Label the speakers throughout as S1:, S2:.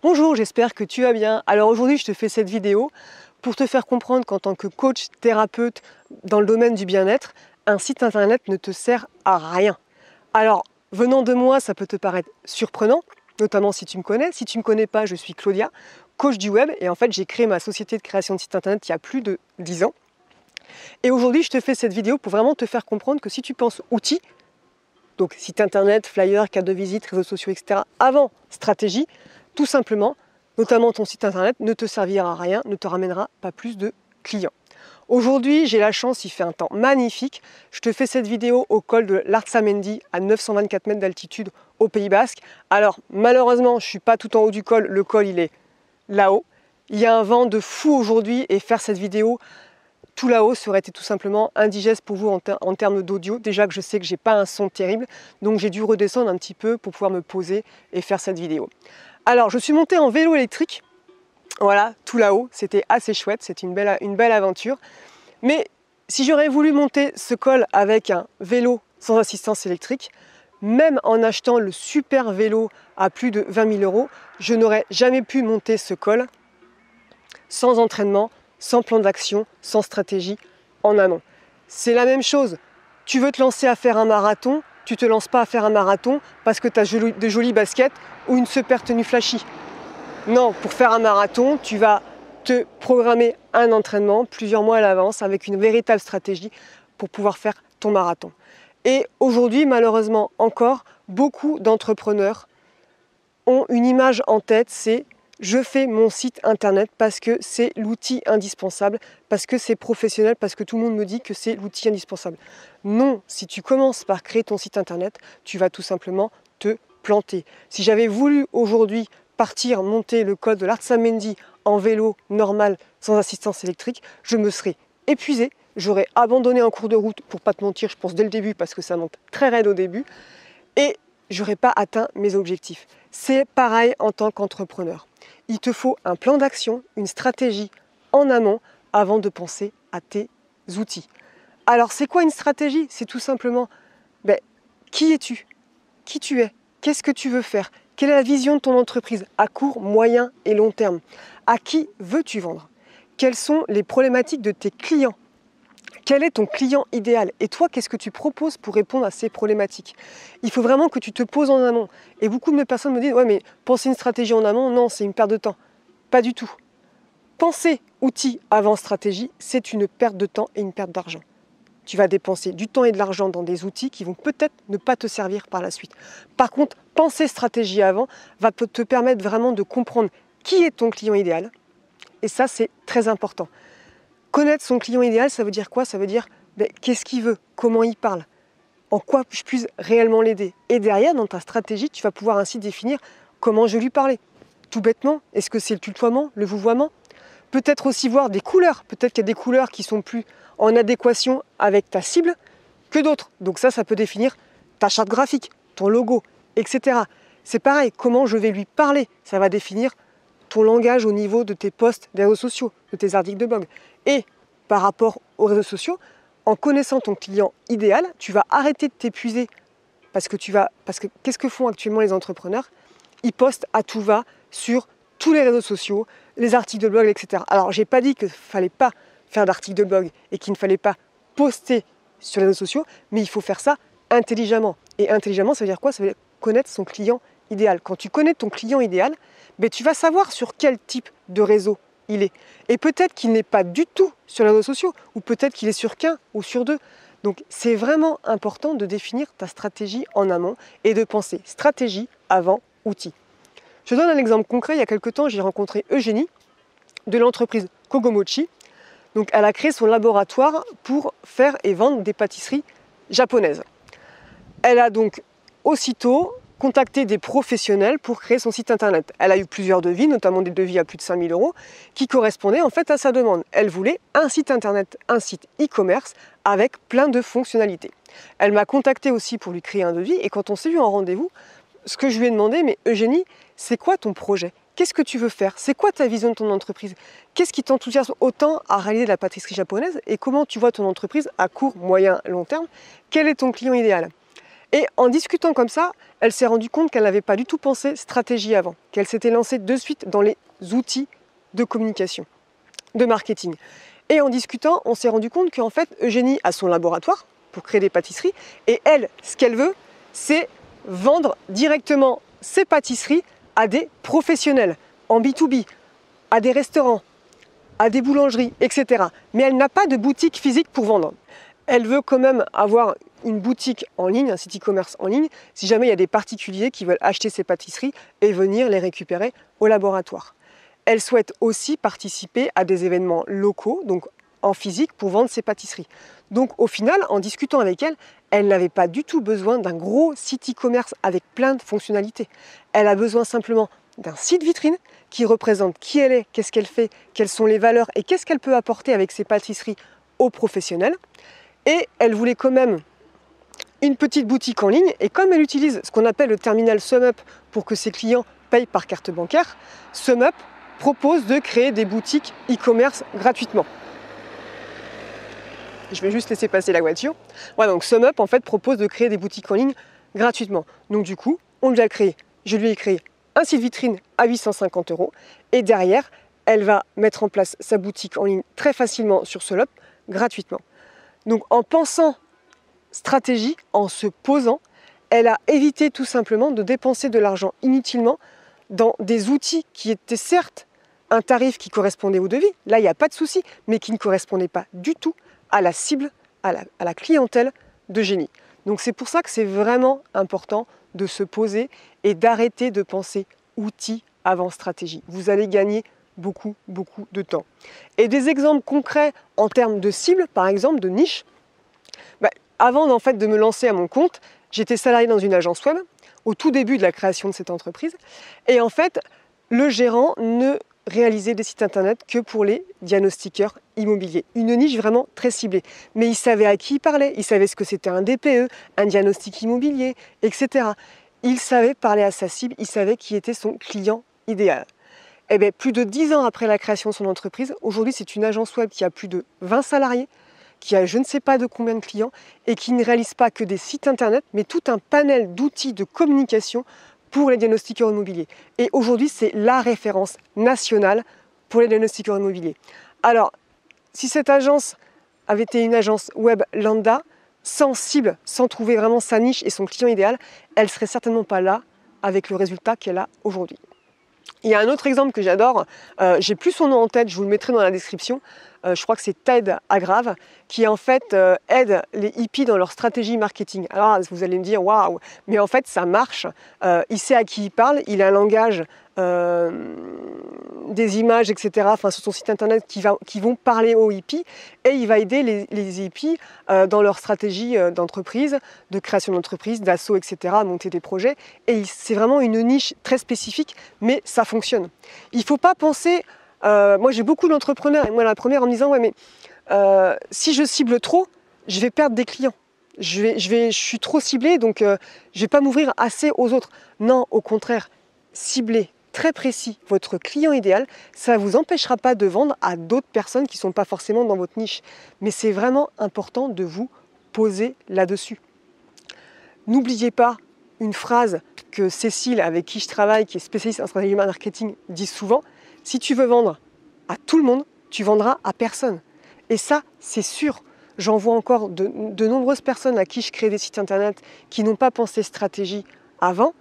S1: Bonjour, j'espère que tu vas bien. Alors aujourd'hui, je te fais cette vidéo pour te faire comprendre qu'en tant que coach, thérapeute dans le domaine du bien-être, un site internet ne te sert à rien. Alors, venant de moi, ça peut te paraître surprenant, notamment si tu me connais. Si tu ne me connais pas, je suis Claudia, coach du web, et en fait, j'ai créé ma société de création de site internet il y a plus de 10 ans. Et aujourd'hui, je te fais cette vidéo pour vraiment te faire comprendre que si tu penses outils, donc site internet, flyer, carte de visite, réseaux sociaux, etc., avant stratégie, tout simplement, notamment ton site internet, ne te servira à rien, ne te ramènera pas plus de clients. Aujourd'hui, j'ai la chance, il fait un temps magnifique. Je te fais cette vidéo au col de l'Artsamendi à 924 mètres d'altitude au Pays Basque. Alors, malheureusement, je ne suis pas tout en haut du col. Le col, il est là-haut. Il y a un vent de fou aujourd'hui et faire cette vidéo tout là-haut, ça aurait été tout simplement indigeste pour vous en termes d'audio. Déjà que je sais que j'ai pas un son terrible, donc j'ai dû redescendre un petit peu pour pouvoir me poser et faire cette vidéo. Alors, je suis montée en vélo électrique, voilà, tout là-haut, c'était assez chouette, c'était une belle aventure. Mais si j'aurais voulu monter ce col avec un vélo sans assistance électrique, même en achetant le super vélo à plus de 20 000 €, je n'aurais jamais pu monter ce col sans entraînement, sans plan d'action, sans stratégie en amont. C'est la même chose. Tu veux te lancer à faire un marathon, tu ne te lances pas à faire un marathon parce que tu as de jolies baskets ou une super tenue flashy. Non, pour faire un marathon, tu vas te programmer un entraînement plusieurs mois à l'avance avec une véritable stratégie pour pouvoir faire ton marathon. Et aujourd'hui, malheureusement encore, beaucoup d'entrepreneurs ont une image en tête, c'est je fais mon site internet parce que c'est l'outil indispensable, parce que c'est professionnel, parce que tout le monde me dit que c'est l'outil indispensable. Non, si tu commences par créer ton site internet, tu vas tout simplement te planter. Si j'avais voulu aujourd'hui partir monter le col de l'Artsamendi en vélo normal sans assistance électrique, je me serais épuisé, j'aurais abandonné en cours de route, pour pas te mentir, je pense dès le début parce que ça monte très raide au début, et j'aurais pas atteint mes objectifs. C'est pareil en tant qu'entrepreneur. Il te faut un plan d'action, une stratégie en amont avant de penser à tes outils. Alors c'est quoi une stratégie? C'est tout simplement qui es-tu? Qui tu es? Qu'est-ce que tu veux faire? Quelle est la vision de ton entreprise à court, moyen et long terme? À qui veux-tu vendre? Quelles sont les problématiques de tes clients? Quel est ton client idéal? Et toi, qu'est-ce que tu proposes pour répondre à ces problématiques? Il faut vraiment que tu te poses en amont. Et beaucoup de personnes me disent « Ouais, mais penser une stratégie en amont, non, c'est une perte de temps. » Pas du tout. Penser outil avant stratégie, c'est une perte de temps et une perte d'argent. Tu vas dépenser du temps et de l'argent dans des outils qui vont peut-être ne pas te servir par la suite. Par contre, penser stratégie avant va te permettre vraiment de comprendre qui est ton client idéal. Et ça, c'est très important. Connaître son client idéal, ça veut dire quoi? Ça veut dire qu'est-ce qu'il veut, comment il parle, en quoi je puisse réellement l'aider. Et derrière, dans ta stratégie, tu vas pouvoir ainsi définir comment je vais lui parler. Tout bêtement, est-ce que c'est le tutoiement, le vouvoiement? Peut-être aussi voir des couleurs. Peut-être qu'il y a des couleurs qui sont plus en adéquation avec ta cible que d'autres. Donc ça peut définir ta charte graphique, ton logo, etc. C'est pareil, comment je vais lui parler. Ça va définir ton langage au niveau de tes posts des réseaux sociaux, de tes articles de blog. Et par rapport aux réseaux sociaux, en connaissant ton client idéal, tu vas arrêter de t'épuiser parce que qu'est-ce que font actuellement les entrepreneurs? Ils postent à tout va sur tous les réseaux sociaux, les articles de blog, etc. Alors, j'ai pas dit qu'il ne fallait pas faire d'articles de blog et qu'il ne fallait pas poster sur les réseaux sociaux, mais il faut faire ça intelligemment. Et intelligemment, ça veut dire quoi? Ça veut dire connaître son client idéal. Quand tu connais ton client idéal, tu vas savoir sur quel type de réseau il est. Et peut-être qu'il n'est pas du tout sur les réseaux sociaux, ou peut-être qu'il est sur qu'un ou sur deux. Donc c'est vraiment important de définir ta stratégie en amont et de penser stratégie avant outil. Je donne un exemple concret. Il y a quelques temps, j'ai rencontré Eugénie de l'entreprise Kogomochi. Donc elle a créé son laboratoire pour faire et vendre des pâtisseries japonaises. Elle a donc aussitôt contacté des professionnels pour créer son site internet. Elle a eu plusieurs devis, notamment des devis à plus de 5 000 €, qui correspondaient en fait à sa demande. Elle voulait un site internet, un site e-commerce avec plein de fonctionnalités. Elle m'a contacté aussi pour lui créer un devis et quand on s'est vu en rendez-vous, ce que je lui ai demandé, mais Eugénie, c'est quoi ton projet? Qu'est-ce que tu veux faire? C'est quoi ta vision de ton entreprise? Qu'est-ce qui t'enthousiasme autant à réaliser de la pâtisserie japonaise? Et comment tu vois ton entreprise à court, moyen, long terme? Quel est ton client idéal? Et en discutant comme ça, elle s'est rendue compte qu'elle n'avait pas du tout pensé stratégie avant, qu'elle s'était lancée de suite dans les outils de communication, de marketing. Et en discutant, on s'est rendu compte qu'en fait, Eugénie a son laboratoire pour créer des pâtisseries. Et elle, ce qu'elle veut, c'est vendre directement ses pâtisseries à des professionnels, en B2B, à des restaurants, à des boulangeries, etc. Mais elle n'a pas de boutique physique pour vendre. Elle veut quand même avoir une boutique en ligne, un site e-commerce en ligne, si jamais il y a des particuliers qui veulent acheter ses pâtisseries et venir les récupérer au laboratoire. Elle souhaite aussi participer à des événements locaux, donc en physique, pour vendre ses pâtisseries. Donc au final, en discutant avec elle, elle n'avait pas du tout besoin d'un gros site e-commerce avec plein de fonctionnalités. Elle a besoin simplement d'un site vitrine qui représente qui elle est, qu'est-ce qu'elle fait, quelles sont les valeurs et qu'est-ce qu'elle peut apporter avec ses pâtisseries aux professionnels. Et elle voulait quand même une petite boutique en ligne, et comme elle utilise ce qu'on appelle le terminal SumUp pour que ses clients payent par carte bancaire, SumUp propose de créer des boutiques e-commerce gratuitement. Je vais juste laisser passer la voiture. Voilà, donc SumUp en fait propose de créer des boutiques en ligne gratuitement. Donc du coup, on lui a créé, je lui ai créé un site vitrine à 850 € et derrière, elle va mettre en place sa boutique en ligne très facilement sur SumUp gratuitement. Donc en pensant stratégie, en se posant, elle a évité tout simplement de dépenser de l'argent inutilement dans des outils qui étaient certes un tarif qui correspondait au devis, là il n'y a pas de souci, mais qui ne correspondait pas du tout à la cible, à la clientèle d'Eugénie. Donc c'est pour ça que c'est vraiment important de se poser et d'arrêter de penser outils avant stratégie. Vous allez gagner beaucoup de temps. Et des exemples concrets en termes de cible, par exemple de niche, avant en fait, de me lancer à mon compte, j'étais salarié dans une agence web au tout début de la création de cette entreprise. Et en fait, le gérant ne réalisait des sites internet que pour les diagnostiqueurs immobiliers. Une niche vraiment très ciblée. Mais il savait à qui il parlait, il savait ce que c'était un DPE, un diagnostic immobilier, etc. Il savait parler à sa cible, il savait qui était son client idéal. Et bien, plus de 10 ans après la création de son entreprise, aujourd'hui c'est une agence web qui a plus de 20 salariés, qui a je ne sais pas de combien de clients et qui ne réalise pas que des sites internet, mais tout un panel d'outils de communication pour les diagnostiqueurs immobiliers. Et aujourd'hui, c'est la référence nationale pour les diagnostiqueurs immobiliers. Alors, si cette agence avait été une agence web lambda, sans cible, sans trouver vraiment sa niche et son client idéal, elle ne serait certainement pas là avec le résultat qu'elle a aujourd'hui. Il y a un autre exemple que j'adore, j'ai plus son nom en tête, je vous le mettrai dans la description. Je crois que c'est Ted Agrave, qui en fait aide les hippies dans leur stratégie marketing. Alors vous allez me dire waouh, mais en fait ça marche. Il sait à qui il parle, il a un langage, des images, etc. Enfin sur son site internet qui vont parler aux hippies et il va aider les hippies dans leur stratégie d'entreprise, de création d'entreprise, d'assaut, etc. à monter des projets. Et c'est vraiment une niche très spécifique, mais ça fonctionne. Il ne faut pas penser. Moi j'ai beaucoup d'entrepreneurs et moi la première en me disant ouais mais si je cible trop, je vais perdre des clients. Je suis trop ciblé donc je vais pas m'ouvrir assez aux autres. Non, au contraire, ciblez très précis votre client idéal, ça ne vous empêchera pas de vendre à d'autres personnes qui ne sont pas forcément dans votre niche. Mais c'est vraiment important de vous poser là-dessus. N'oubliez pas une phrase que Cécile, avec qui je travaille, qui est spécialiste en stratégie marketing, dit souvent. Si tu veux vendre à tout le monde, tu vendras à personne. Et ça, c'est sûr. J'en vois encore de nombreuses personnes à qui je crée des sites internet qui n'ont pas pensé stratégie avant,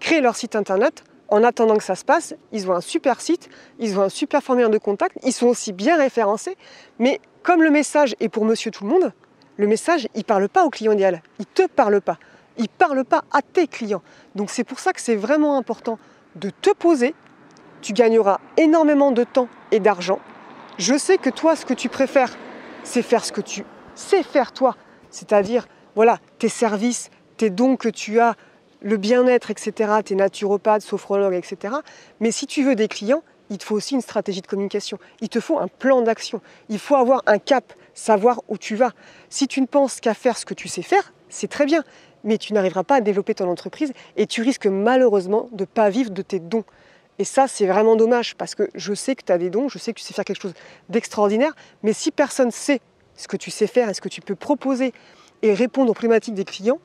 S1: créent leur site internet, en attendant que ça se passe, ils ont un super site, ils ont un super formulaire de contact, ils sont aussi bien référencés, mais comme le message est pour monsieur tout le monde, le message, il ne parle pas au client idéal, il ne te parle pas, il ne parle pas à tes clients. Donc c'est pour ça que c'est vraiment important de te poser. Tu gagneras énormément de temps et d'argent. Je sais que toi, ce que tu préfères, c'est faire ce que tu sais faire toi. C'est-à-dire, voilà, tes services, tes dons que tu as, le bien-être, etc., tes naturopathes, sophrologues, etc. Mais si tu veux des clients, il te faut aussi une stratégie de communication. Il te faut un plan d'action. Il faut avoir un cap, savoir où tu vas. Si tu ne penses qu'à faire ce que tu sais faire, c'est très bien. Mais tu n'arriveras pas à développer ton entreprise et tu risques malheureusement de ne pas vivre de tes dons. Et ça, c'est vraiment dommage parce que je sais que tu as des dons, je sais que tu sais faire quelque chose d'extraordinaire, mais si personne sait ce que tu sais faire et ce que tu peux proposer et répondre aux problématiques des clients,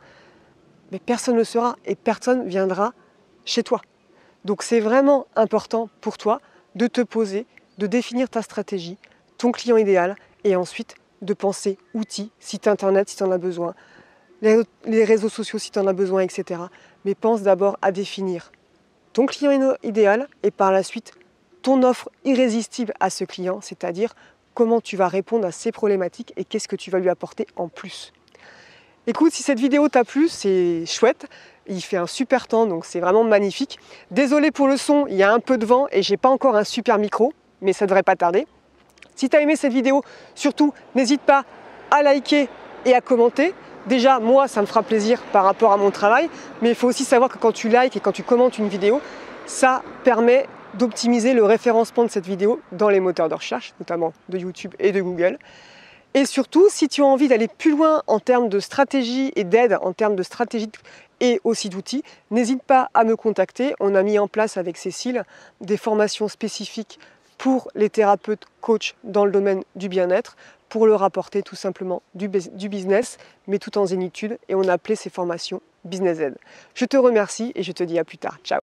S1: mais personne ne le saura et personne viendra chez toi. Donc c'est vraiment important pour toi de te poser, de définir ta stratégie, ton client idéal et ensuite de penser outils, site internet si tu en as besoin, les réseaux sociaux si tu en as besoin, etc. Mais pense d'abord à définir ton client idéal et par la suite ton offre irrésistible à ce client, c'est-à-dire comment tu vas répondre à ses problématiques et qu'est-ce que tu vas lui apporter en plus. Écoute, si cette vidéo t'a plu, c'est chouette, il fait un super temps donc c'est vraiment magnifique. Désolé pour le son, il y a un peu de vent et j'ai pas encore un super micro, mais ça devrait pas tarder. Si tu as aimé cette vidéo, surtout n'hésite pas à liker et à commenter. Déjà, moi, ça me fera plaisir par rapport à mon travail, mais il faut aussi savoir que quand tu likes et quand tu commentes une vidéo, ça permet d'optimiser le référencement de cette vidéo dans les moteurs de recherche, notamment de YouTube et de Google. Et surtout, si tu as envie d'aller plus loin en termes de stratégie et d'aide, en termes de stratégie et aussi d'outils, n'hésite pas à me contacter. On a mis en place avec Cécile des formations spécifiques pour les thérapeutes coachs dans le domaine du bien-être, pour leur apporter tout simplement du business, mais tout en zénitude. Et on a appelé ces formations Business Z. Je te remercie et je te dis à plus tard. Ciao.